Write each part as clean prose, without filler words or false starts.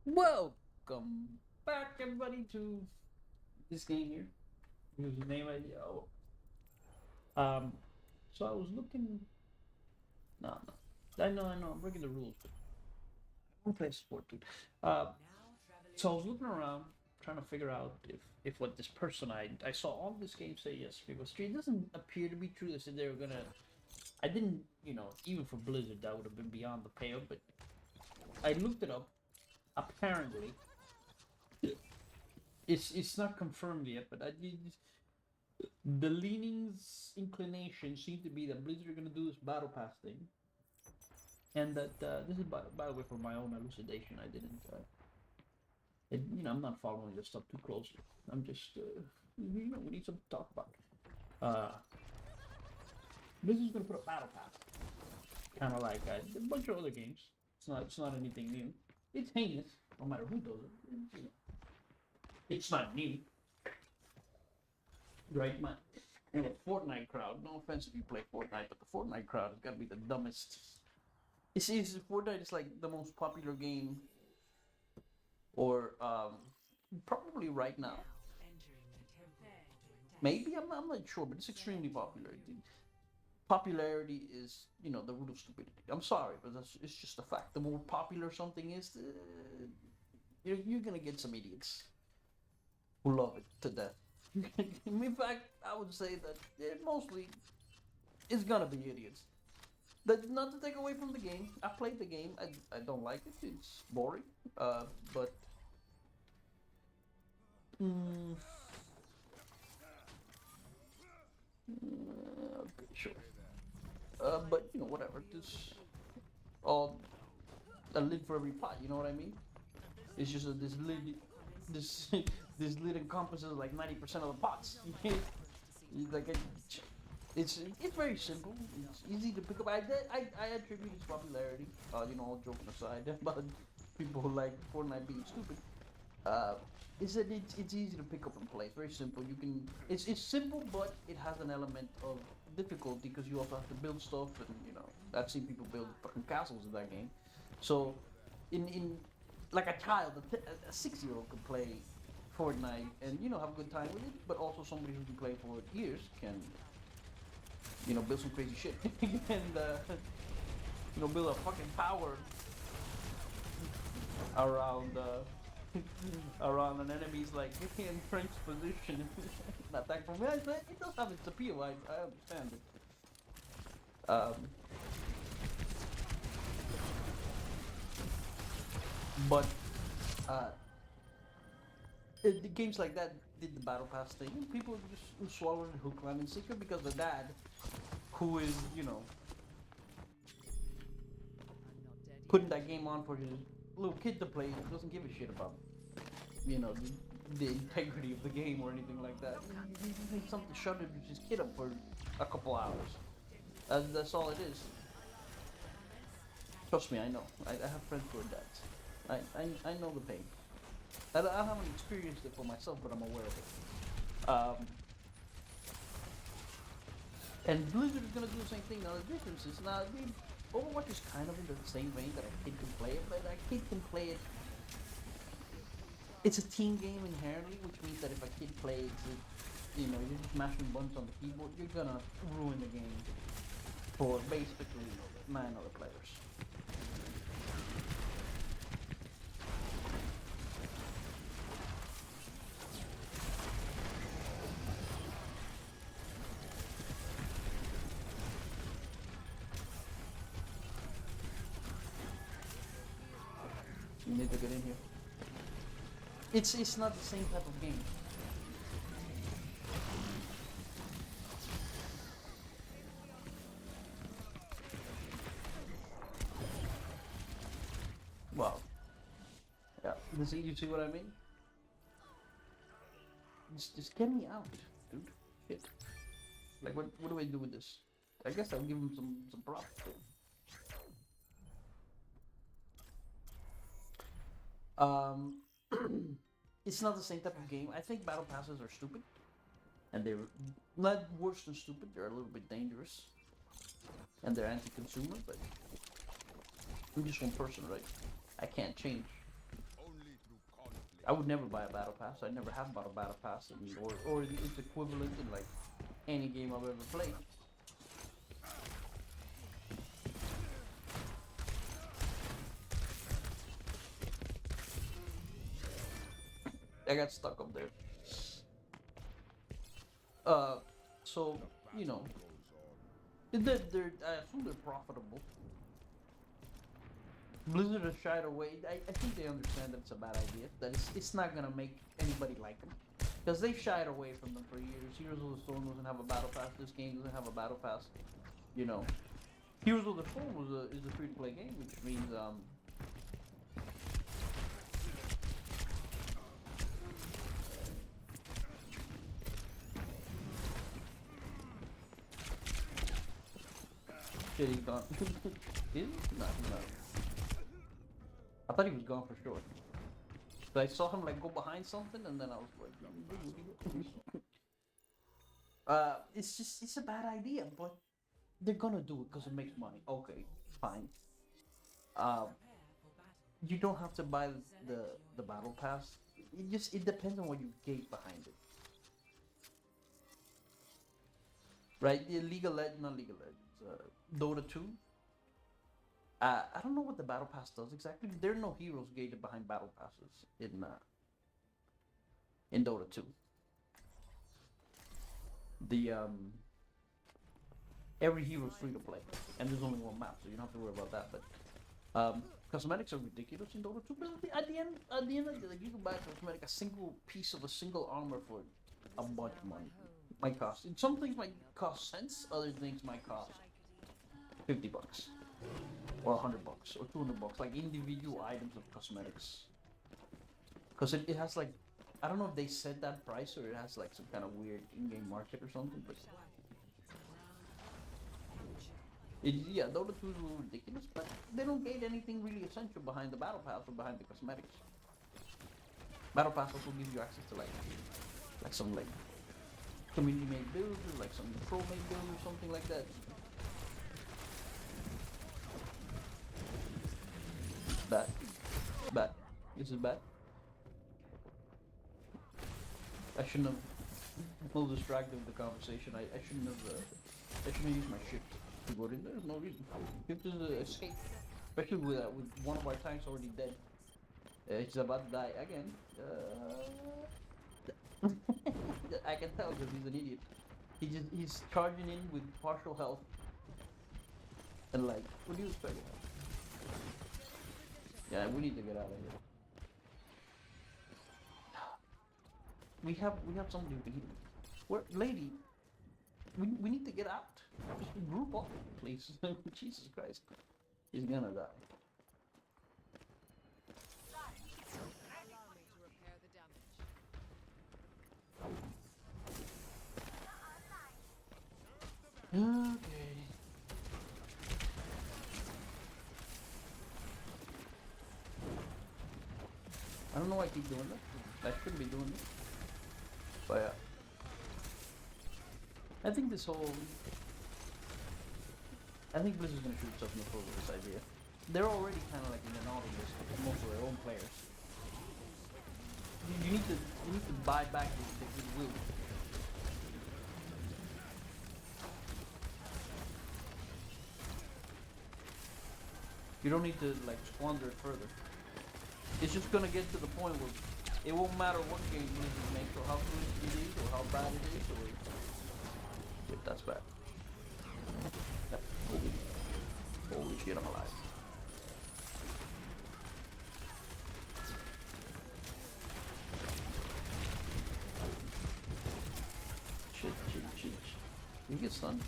Welcome back, everybody, to this game here. Whose name I um. So I was looking. No, no. I know. I'm breaking the rules, but I want to play sport, dude. Uh, so I was looking around, trying to figure out if what this person I saw all this game say yes, people street doesn't appear to be true. They said they were gonna. I didn't, even for Blizzard, that would have been beyond the pale. But I looked it up. Apparently, it's not confirmed yet, but I did. The leanings, inclination seem to be that Blizzard are gonna do this battle pass thing, and that this is by the way for my own elucidation. I didn't, I'm not following this stuff too closely. I'm just, we need something to talk about. Uh, Blizzard's gonna put a battle pass, kind of like a bunch of other games. It's not anything new. It's heinous, no matter who does it. It's not new, right, man? And the Fortnite crowd. No offense if you play Fortnite, but the Fortnite crowd has got to be the dumbest. It's Fortnite is like the most popular game, or probably right now. Maybe I'm not sure, but it's extremely popular. The popularity is the root of stupidity. I'm sorry, but it's just a fact. The more popular something is, you're gonna get some idiots who love it to death. In fact, I would say that it mostly is gonna be idiots. That's not to take away from the game. I played the game. I don't like it. It's boring. But mm, okay, sure. But whatever. This all a lid for every pot. You know what I mean? It's just that this this lid encompasses like 90% of the pots. Like it's very simple. It's easy to pick up. I attribute its popularity. All joking aside about people who like Fortnite being stupid. Uh, is that it's easy to pick up and play. It's very simple. It's simple, but it has an element of difficulty because you also have to build stuff, and I've seen people build fucking castles in that game. So, in like a child, a 6-year-old could play Fortnite and have a good time with it, but also somebody who can play for years can build some crazy shit and build a fucking tower around around an enemy's like entrenched position and attack from it. It does have its appeal. I understand it. But uh, the games like that did the battle pass thing. And people just swallowed it hook, line, and sinker because the dad, who is putting that game on for his little kid to play, doesn't give a shit about the integrity of the game or anything like that. He needs something to shut his kid up for a couple hours. That's all it is. Trust me, I know. I have friends who are dads. I know the pain. I haven't experienced it for myself, but I'm aware of it. And Blizzard is gonna do the same thing. Now the difference is now, I mean, Overwatch is kind of in the same vein that a kid can play it, but a kid can play it. It's a team game inherently, which means that if a kid plays it, you're just mashing buttons on the keyboard, you're gonna ruin the game for basically 9 other players. You need to get in here. It's not the same type of game. Well, yeah. You see what I mean? Just get me out, dude. Shit. Like, what do I do with this? I guess I'll give him some props. Um, it's not the same type of game. I think battle passes are stupid, and they're not worse than stupid. They're a little bit dangerous, and they're anti-consumer. But I'm just one person, right? I can't change I would never buy a battle pass. I never have bought a battle pass, I mean, or its equivalent in like any game I've ever played. I got stuck up there. Uh, so you know, I assume they're profitable. Blizzard has shied away. I think they understand that it's a bad idea. That it's not gonna make anybody like them, because they've shied away from them for years. Heroes of the Storm doesn't have a battle pass. This game doesn't have a battle pass. You know, Heroes of the Storm is a free-to-play game, which means shit, he's gone. Is he? No, he's not. I thought he was gone for sure. But I saw him like go behind something, and then I was like, it's a bad idea, but they're gonna do it because it makes money. Okay, fine. Uh, you don't have to buy the battle pass. It depends on what you gate behind it, right? The League of Legends, not League of Legends, Dota 2. I don't know what the battle pass does exactly. There are no heroes gated behind battle passes in Dota 2. The every hero is free to play, and there's only one map, so you don't have to worry about that. But cosmetics are ridiculous in Dota 2. But at the end of the day, like, you can buy a cosmetic, a single piece of a single armor for a bunch of money. Might cost. Some things might cost cents. Other things might cost $50, or $100, or $200, like individual items of cosmetics. Because it has like, I don't know if they set that price or it has like some kind of weird in-game market or something, but yeah, Dota 2 is a little ridiculous, but they don't gate anything really essential behind the battle pass or behind the cosmetics. Battle pass also gives you access to like some like community made builds or like some pro made builds or something like that. Bad, bad. This is bad. I shouldn't have. A little distracted with the conversation. I shouldn't have. I shouldn't have used my shift to go in. There's no reason. Shift is an escape, especially with one of our tanks already dead. He's about to die again. I can tell because he's an idiot. He's charging in with partial health, and like, what do you expect? Yeah, we need to get out of here. We have somebody who can heal. Where, lady? We need to get out. Just group up, please. Jesus Christ, he's gonna die. Okay. I don't know why I keep doing that. I shouldn't be doing this. But yeah. I think Blizzard's gonna shoot itself in the foot with this idea. They're already kind of like in an audience with most of their own players. You need to buy back the goodwill. You don't need to like squander it further. It's just gonna get to the point where it won't matter what game Blizzard makes or how good it is or how bad it is or shit, that's bad. Holy shit, I'm alive. Shit. You get stunned.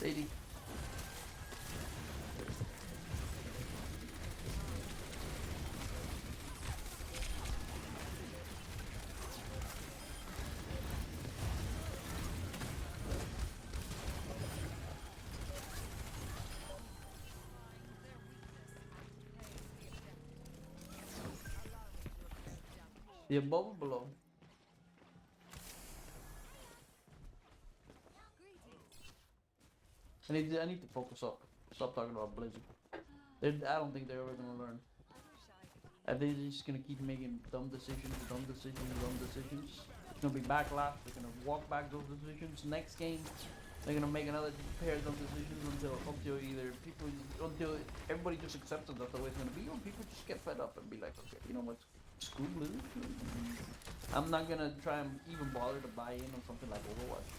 Lady. The above or below? I need to focus up. Stop talking about Blizzard. I don't think they're ever gonna learn. I think they're just gonna keep making dumb decisions, dumb decisions, dumb decisions. It's gonna be backlash. They're gonna walk back those decisions. Next game, they're gonna make another pair of dumb decisions until either people until everybody just accepts that that's the way it's gonna be, or people just get fed up and be like, okay, you know what, screw Blizzard. I'm not gonna try and even bother to buy in on something like Overwatch.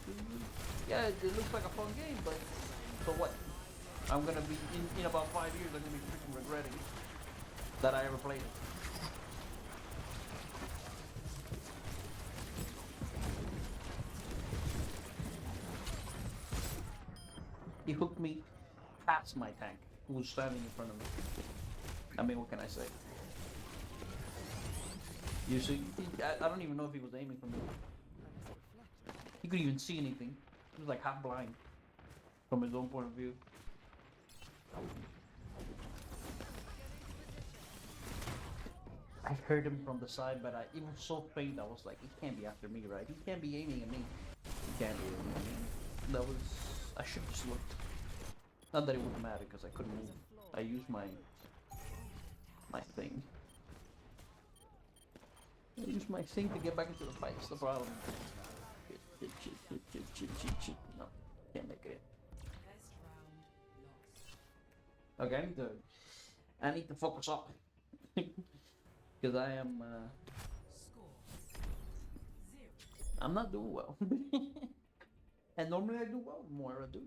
Yeah, it looks like a fun game, but so what? I'm gonna be in about 5 years. I'm gonna be freaking regretting that I ever played it. He hooked me past my tank, who was standing in front of me. I mean, what can I say? You see, I don't even know if he was aiming for me. He couldn't even see anything. He was like half blind from his own point of view. I heard him from the side, but it was so faint. I was like, he can't be after me, right? He can't be aiming at me. He can't be aiming at me. That was. I should have just looked. Not that it wouldn't matter because I couldn't move. I used my thing. I used my thing to get back into the fight. It's the problem. Shit. No, can't make it. Okay, I need to focus up. Because I am, I'm not doing well. And normally I do well, Moira, dude.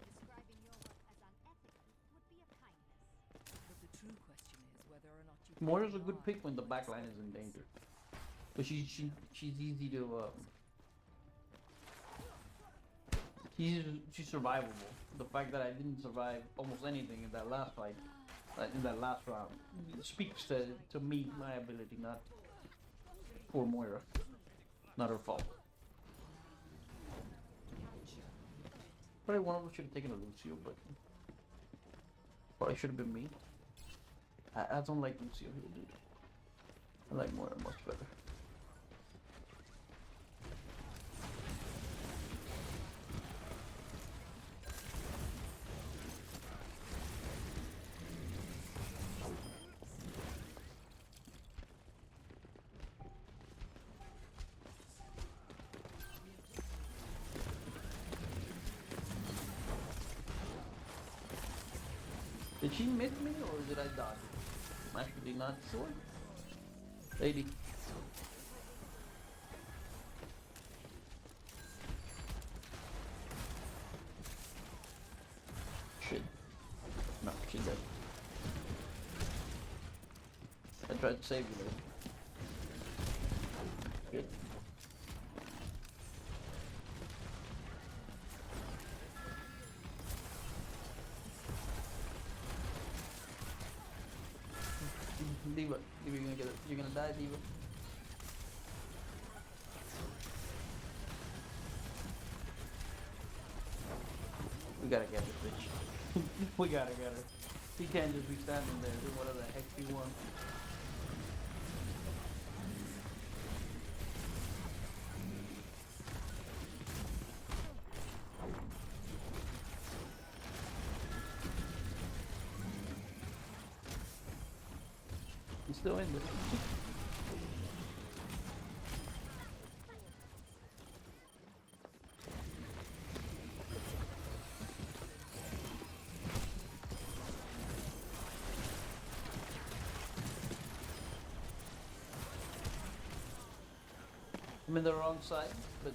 Describing your work as unethical would be a kindness. But the true question is whether or not you Moira's a good pick when the backline is in danger. But she's easy to, she's survivable. The fact that I didn't survive almost anything in that last fight, in that last round, speaks to me, my ability, not poor Moira. Not her fault. Probably one of them should have taken a Lucio, but probably should have been me. I don't like Lucio here, dude. I like Moira much better. Did she miss me or did I dodge it? I'm actually not sure. Lady. Shit. No, she's dead. I tried to save you there. Good. Diva, you're gonna get it. You're gonna die, Diva. We gotta get this bitch. We gotta get her. He can't just be standing there doing whatever the heck he wants. He's still in there. I'm in the wrong side, but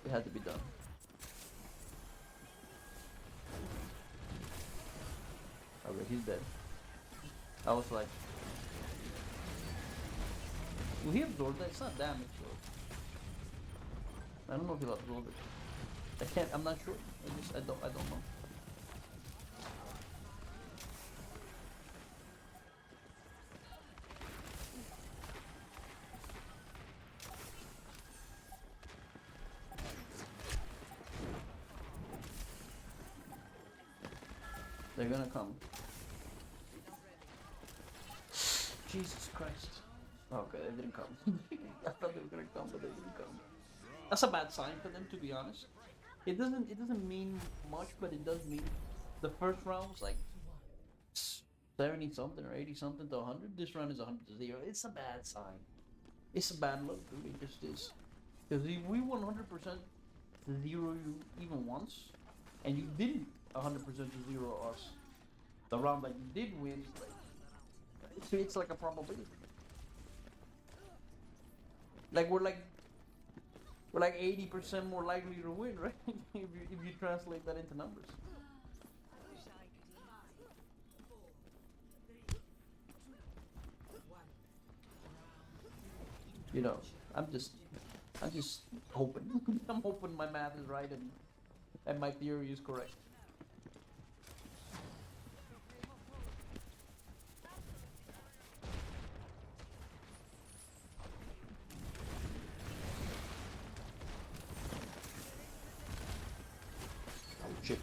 it had to be done. Okay, he's dead. I was like, will he absorb that? It's not damage, so I don't know if he'll absorb it. I can't. I'm not sure. I don't know. They're gonna come. Jesus Christ. Okay, they didn't come. I thought they were gonna come, but they didn't come. That's a bad sign for them, to be honest. It doesn't mean much, but it does mean the first round was like 70 something or 80 something to 100. This round is 100 to 0. It's a bad sign. It's a bad look, dude. It just is. Because we 100% to 0 you even once, and you didn't 100% to 0 us. The round that you did win, it's like a probability. Like we're like 80% more likely to win, right? if you translate that into numbers. You know, I'm just hoping. I'm hoping my math is right and my theory is correct. Shit,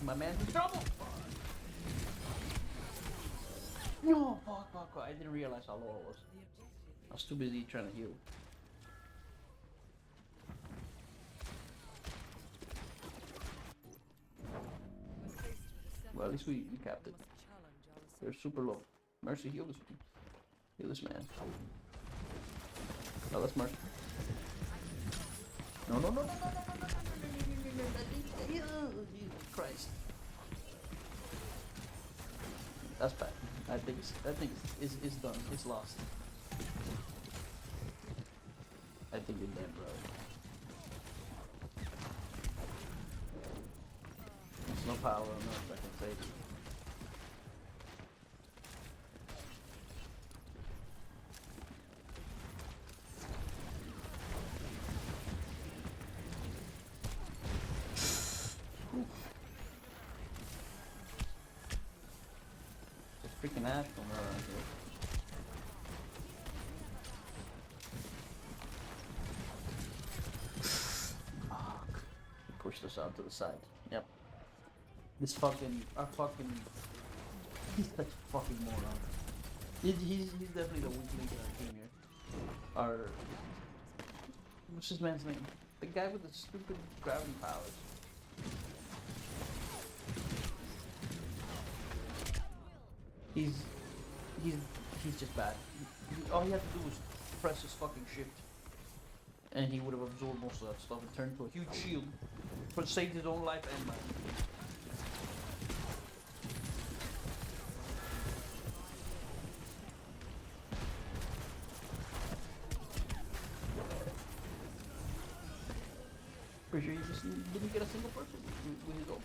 my man's in trouble! No, fuck, I didn't realize how low I was. I was too busy trying to heal. Well, at least we capped it. They're super low. Mercy, heal this man. No, that's Mercy. No. Jesus Christ. That's bad. I think it's done. It's lost. I think you're dead, bro. There's no power on us, I can say. Freaking ash from around here. Fuck. Push this out to the side. Yep. This fucking, he's such a fucking moron. He's definitely the weak link in our team here. Our, what's this man's name? The guy with the stupid gravity powers. He's just bad. All he had to do was press his fucking shift, and he would have absorbed most of that stuff and turned into a huge shield, but saved his own life and mine. Pretty sure he just didn't get a single person with his ult.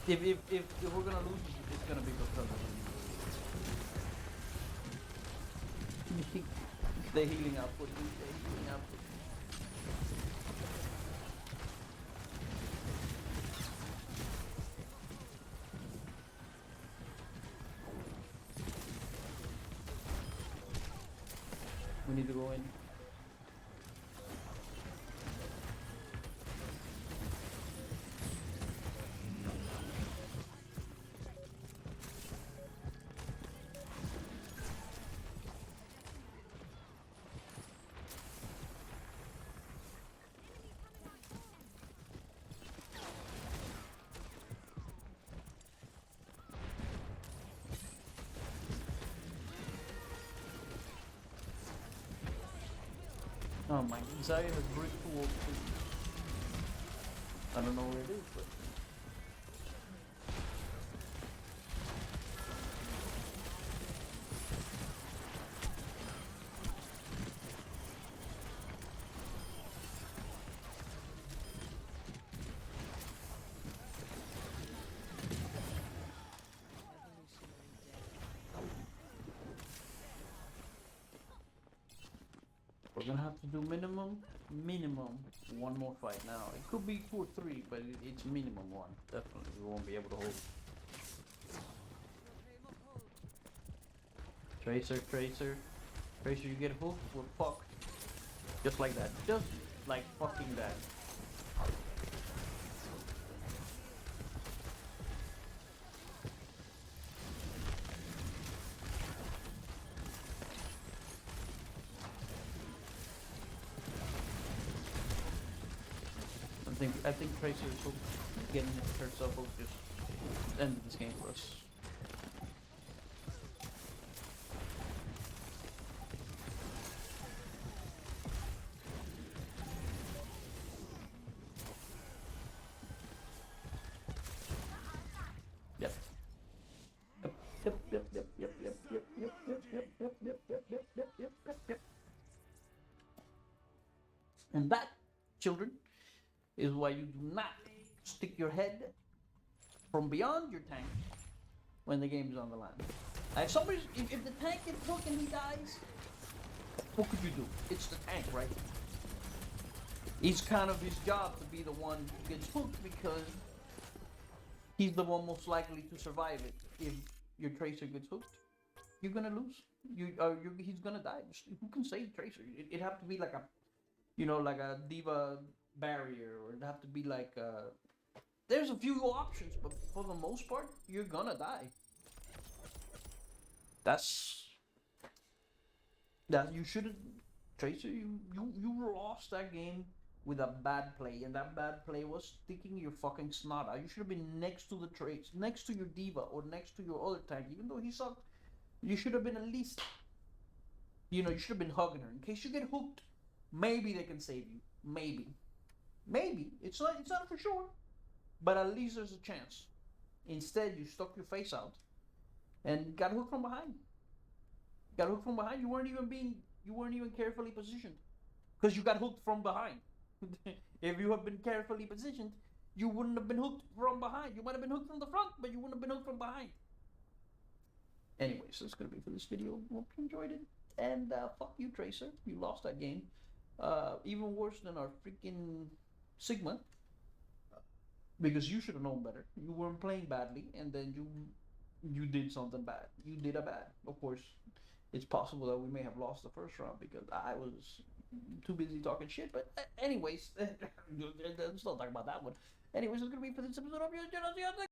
If we're gonna lose, it's gonna be because of him. The healing output, dude. The healing output. We need to go in. Oh my, Zaya has brick tool. I don't know where it is, but we're gonna have to do minimum one more fight now. It could be 2 or 3, but it's minimum 1. Definitely, we won't be able to hold. Tracer, you get hooked, we're fucked. Just like that. Just like fucking that. I think Tracer is hooked. getting herself will just end this game for us. Yep. Yep, yep, yep, yep, yep, yep, yep, yep, yep, yep, yep, yep, yep, yep, yep, yep, yep. And that, children, is why you do not stick your head from beyond your tank when the game is on the line. If the tank gets hooked and he dies, what could you do? It's the tank, right? It's kind of his job to be the one who gets hooked because he's the one most likely to survive it. If your Tracer gets hooked, you're gonna lose. He's gonna die. Who can save Tracer? It'd have to be like a, like a Diva barrier, or it'd have to be like there's a few options, but for the most part, you're gonna die. That's that you shouldn't, Tracer. You lost that game with a bad play, and that bad play was sticking your fucking snot out. You should have been next to the Trace, next to your Diva, or next to your other tank. Even though he sucked, you should have been at least, you should have been hugging her in case you get hooked. Maybe they can save you. Maybe it's not for sure, but at least there's a chance. Instead, you stuck your face out and got hooked from behind. Got hooked from behind. You weren't even carefully positioned because you got hooked from behind. If you had been carefully positioned, you wouldn't have been hooked from behind. You might have been hooked from the front, but you wouldn't have been hooked from behind. Anyways, that's gonna be for this video. Hope you enjoyed it. And fuck you, Tracer. You lost that game. Even worse than our freaking Sigma. Because you should have known better. You weren't playing badly, and then you did something bad. You did a bad. Of course, it's possible that we may have lost the first round because I was too busy talking shit. But anyways, let's not talk about that one. Anyways, it's gonna be for this episode of your